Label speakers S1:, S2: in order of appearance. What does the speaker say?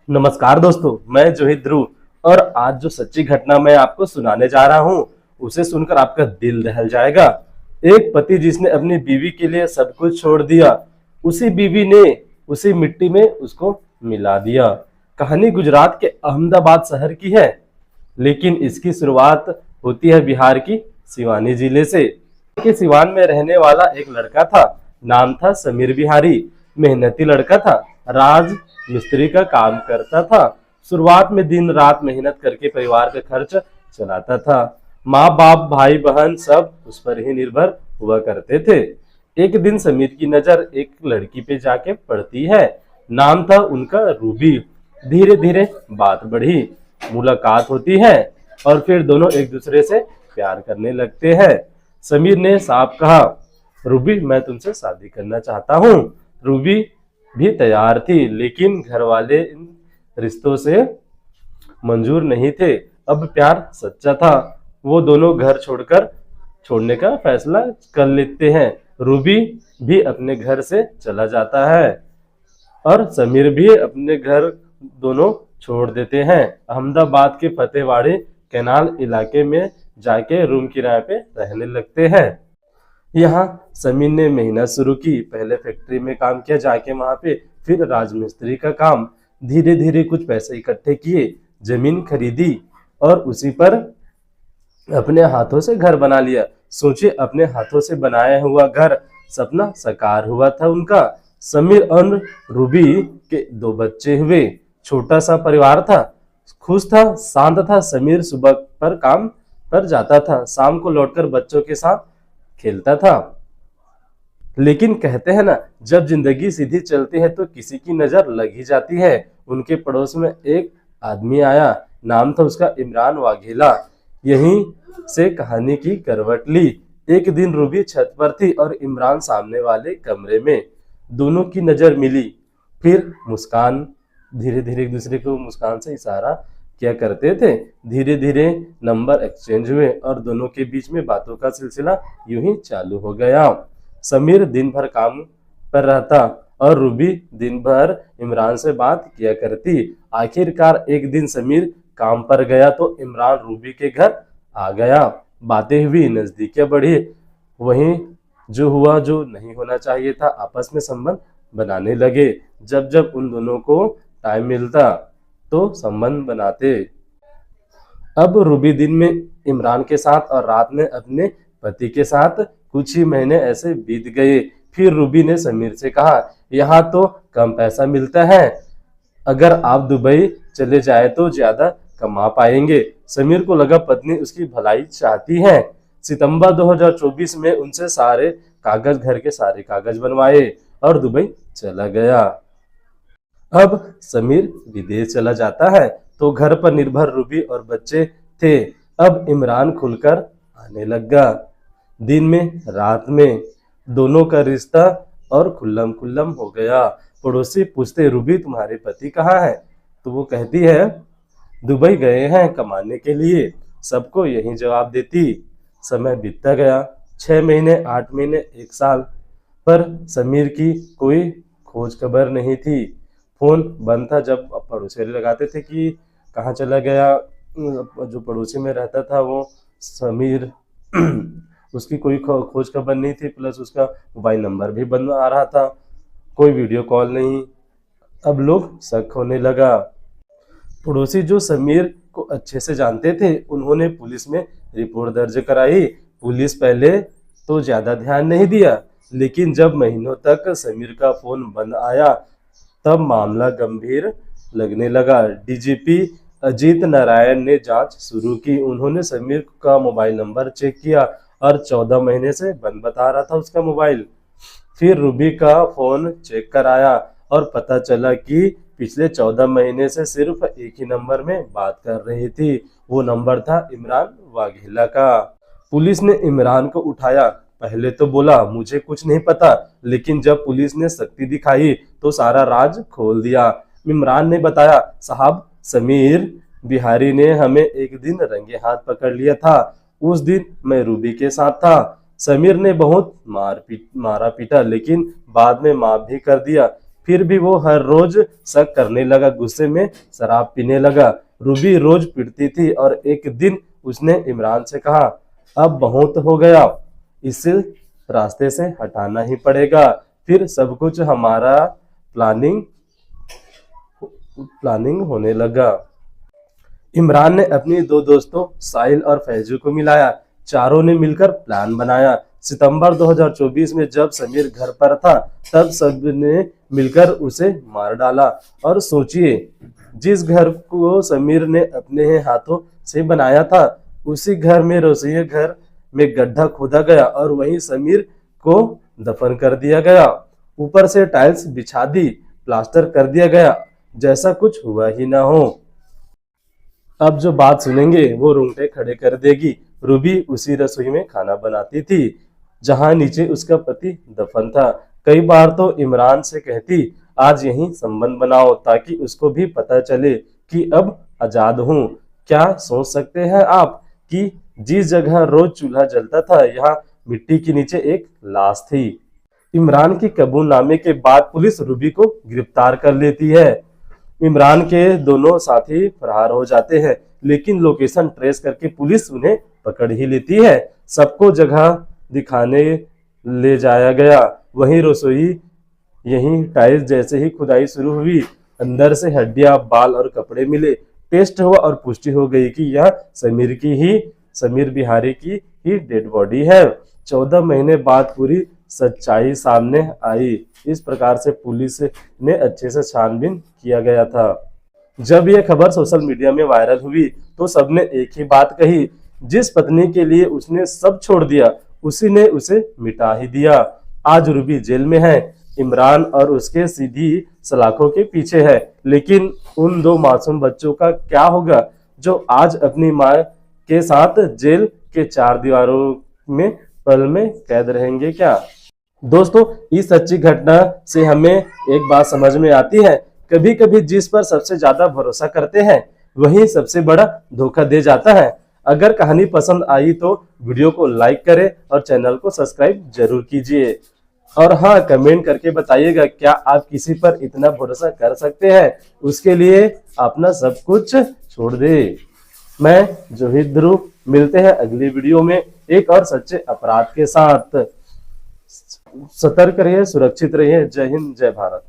S1: नमस्कार दोस्तों, मैं जोहित ध्रुव। और आज जो सच्ची घटना मैं आपको सुनाने जा रहा हूँ, उसे सुनकर आपका दिल दहल जाएगा। एक पति जिसने अपनी बीवी के लिए सब कुछ छोड़ दिया, उसी बीवी ने उसी मिट्टी में उसको मिला दिया। कहानी गुजरात के अहमदाबाद शहर की है, लेकिन इसकी शुरुआत होती है बिहार की सिवानी जिले से। के सिवान में रहने वाला एक लड़का था। नाम था समीर बिहारी। मेहनती लड़का था। राज मिस्त्री का काम करता था। शुरुआत में दिन रात मेहनत करके परिवार का खर्च चलाता था। माँ बाप भाई बहन सब उस पर ही निर्भर हुआ करते थे। एक दिन समीर की नजर एक लड़की पे जाके पड़ती है। नाम था उनका रूबी। धीरे धीरे बात बढ़ी, मुलाकात होती है और फिर दोनों एक दूसरे से प्यार करने लगते हैं। समीर ने साफ कहा, रूबी मैं तुमसे शादी करना चाहता हूँ। रूबी भी तैयार थी, लेकिन घर वाले इन रिश्तों से मंजूर नहीं थे। अब प्यार सच्चा था। वो दोनों घर छोड़ने का फैसला कर लेते हैं। रूबी भी अपने घर से चला जाता है और समीर भी अपने घर दोनों छोड़ देते हैं। अहमदाबाद के फतेहवाड़ी कैनाल इलाके में जाके रूम किराए पे रहने लगते हैं। यहाँ समीर ने मेहनत शुरू की। पहले फैक्ट्री में काम किया जाके वहां पे, फिर राजमिस्त्री का काम। धीरे धीरे कुछ पैसे इकट्ठे किए, जमीन खरीदी और उसी पर अपने हाथों से घर बना लिया। सोचिए, अपने हाथों से बनाया हुआ घर, सपना साकार हुआ था उनका। समीर और रूबी के 2 बच्चे हुए। छोटा सा परिवार था, खुश था, शांत था। समीर सुबह पर काम पर जाता था, शाम को लौटकर बच्चों के साथ खेलता था। लेकिन कहते हैं ना, जब जिंदगी सीधी चलती है तो किसी की नजर लग ही जाती है। उनके पड़ोस में एक आदमी आया। नाम था उसका इमरान वाघेला। यहीं से कहानी की करवट ली। एक दिन रूबी छत पर थी और इमरान सामने वाले कमरे में। दोनों की नजर मिली, फिर मुस्कान। धीरे धीरे एक दूसरे को मुस्कान से इशारा किया करते थे। धीरे धीरे नंबर एक्सचेंज हुए और दोनों के बीच में बातों का सिलसिला यूं ही चालू हो गया। समीर दिन भर काम पर रहता और रूबी दिन भर इमरान से बात किया करती। आखिरकार एक दिन समीर काम पर गया तो इमरान रूबी के घर आ गया। बातें हुई, नजदीकियां बढ़ी। वहीं जो हुआ जो नहीं होना चाहिए था, आपस में संबंध बनाने लगे। जब जब उन दोनों को टाइम मिलता तो संबंध बनाते। अब रूबी दिन में इमरान के साथ और रात में अपने पति के साथ। कुछ ही महीने ऐसे बीत गए। फिर रूबी ने समीर से कहा, यहाँ तो कम पैसा मिलता है, अगर आप दुबई चले जाए तो ज्यादा कमा पाएंगे। समीर को लगा पत्नी उसकी भलाई चाहती है। सितंबर 2024 में उनसे घर के सारे कागज बनवाए और दुबई चला गया। अब समीर विदेश चला जाता है तो घर पर निर्भर रूबी और बच्चे थे। अब इमरान खुलकर आने लगा, दिन में रात में। दोनों का रिश्ता और खुल्लम हो गया। पड़ोसी पूछते, रूबी तुम्हारे पति कहाँ है? तो वो कहती है, दुबई गए हैं कमाने के लिए। सबको यही जवाब देती। समय बीतता गया, 6 महीने, 8 महीने, 1 साल। पर समीर की कोई खोज खबर नहीं थी। फोन बंद था। जब पड़ोसी वाले लगाते थे कि कहाँ चला गया, जो पड़ोसी में रहता था वो समीर, उसकी कोई खोज खबर नहीं थी। प्लस उसका मोबाइल नंबर भी बंद आ रहा था, कोई वीडियो कॉल नहीं। अब लोग शक होने लगा। पड़ोसी जो समीर को अच्छे से जानते थे, उन्होंने पुलिस में रिपोर्ट दर्ज कराई। पुलिस पहले तो ज्यादा ध्यान नहीं दिया, लेकिन जब महीनों तक समीर का फोन बंद आया तब मामला गंभीर लगने लगा। डीजीपी अजीत नारायण ने जांच शुरू की। उन्होंने समीर का मोबाइल नंबर चेक किया और 14 महीने से बंद बता रहा था उसका मोबाइल। फिर रूबी का फोन चेक कराया और पता चला कि पिछले 14 महीने से सिर्फ एक ही नंबर में बात कर रही थी। वो नंबर था इमरान वाघेला का। पुलिस ने इमरान को उठाया। पहले तो बोला मुझे कुछ नहीं पता, लेकिन जब पुलिस ने सख्ती दिखाई तो सारा राज खोल दिया। इमरान ने बताया, साहब समीर बिहारी ने हमें एक दिन रंगे हाथ पकड़ लिया था। उस दिन मैं रूबी के साथ था। समीर ने बहुत मारा पीटा, लेकिन बाद में माफ भी कर दिया। फिर भी वो हर रोज शक करने लगा, गुस्से में शराब पीने लगा। रूबी रोज पिटती थी और एक दिन उसने इमरान से कहा, अब बहुत हो गया, इस रास्ते से हटाना ही पड़ेगा, फिर सब कुछ हमारा प्लानिंग होने लगा। इमरान ने अपनी दो दोस्तों साहिल और फैजू को मिलाया। चारों ने मिलकर प्लान बनाया। सितंबर 2024 में जब समीर घर पर था तब सबने मिलकर उसे मार डाला। और सोचिए, जिस घर को समीर ने अपने हाथों से बनाया था उसी घर में रसोई घर में गड्ढा खोदा गया और वहीं समीर को दफन कर दिया गया। ऊपर से टाइल्स बिछा दी, प्लास्टर कर दिया गया, जैसा कुछ हुआ ही ना हो। अब जो बात सुनेंगे वो रोंगटे खड़े कर देगी। रूबी उसी रसोई में खाना बनाती थी जहां नीचे उसका पति दफन था। कई बार तो इमरान से कहती, आज यहीं संबंध बनाओ ताकि उसको भी पता चले कि अब आजाद हूं। क्या सोच सकते हैं आप कि जिस जगह रोज चूल्हा जलता था यहाँ मिट्टी के नीचे एक लाश थी। इमरान के कबूलनामे के बाद पुलिस रूबी को गिरफ्तार कर लेती है। इमरान के दोनों साथी फरार हो जाते हैं, लेकिन लोकेशन ट्रेस करके पुलिस उन्हें पकड़ ही लेती है। सबको जगह दिखाने ले जाया गया। वहीं रसोई, यहीं टाइल्स जैसे ही खुदाई शुरू हुई, अंदर से हड्डियां, बाल और कपड़े मिले। टेस्ट हुआ और पुष्टि हो गई कि यह समीर बिहारी की ही डेड बॉडी है। 14 महीने बाद पूरी सच्चाई सामने आई। इस प्रकार से पुलिस ने अच्छे से छानबीन किया गया था। जब यह खबर सोशल मीडिया में वायरल हुई तो सबने एक ही बात कही, जिस पत्नी के लिए उसने सब छोड़ दिया उसी ने उसे मिटा ही दिया। आज रूबी जेल में है, इमरान और उसके सीधी सलाखों के पीछे है, लेकिन उन दो मासूम बच्चों का क्या होगा जो आज अपनी मां के साथ जेल के चार दीवारों में पल में कैद रहेंगे क्या? दोस्तों, इस सच्ची घटना से हमें एक बात समझ में आती है, कभी कभी जिस पर सबसे ज्यादा भरोसा करते हैं वही सबसे बड़ा धोखा दे जाता है। अगर कहानी पसंद आई तो वीडियो को लाइक करें और चैनल को सब्सक्राइब जरूर कीजिए। और हाँ, कमेंट करके बताइएगा क्या आप किसी पर इतना भरोसा कर सकते हैं, उसके लिए अपना सब कुछ छोड़ दे। मैं जोहित ध्रुव, मिलते हैं अगली वीडियो में एक और सच्चे अपराध के साथ। सतर्क रहिए, सुरक्षित रहिए। जय हिंद, जय भारत।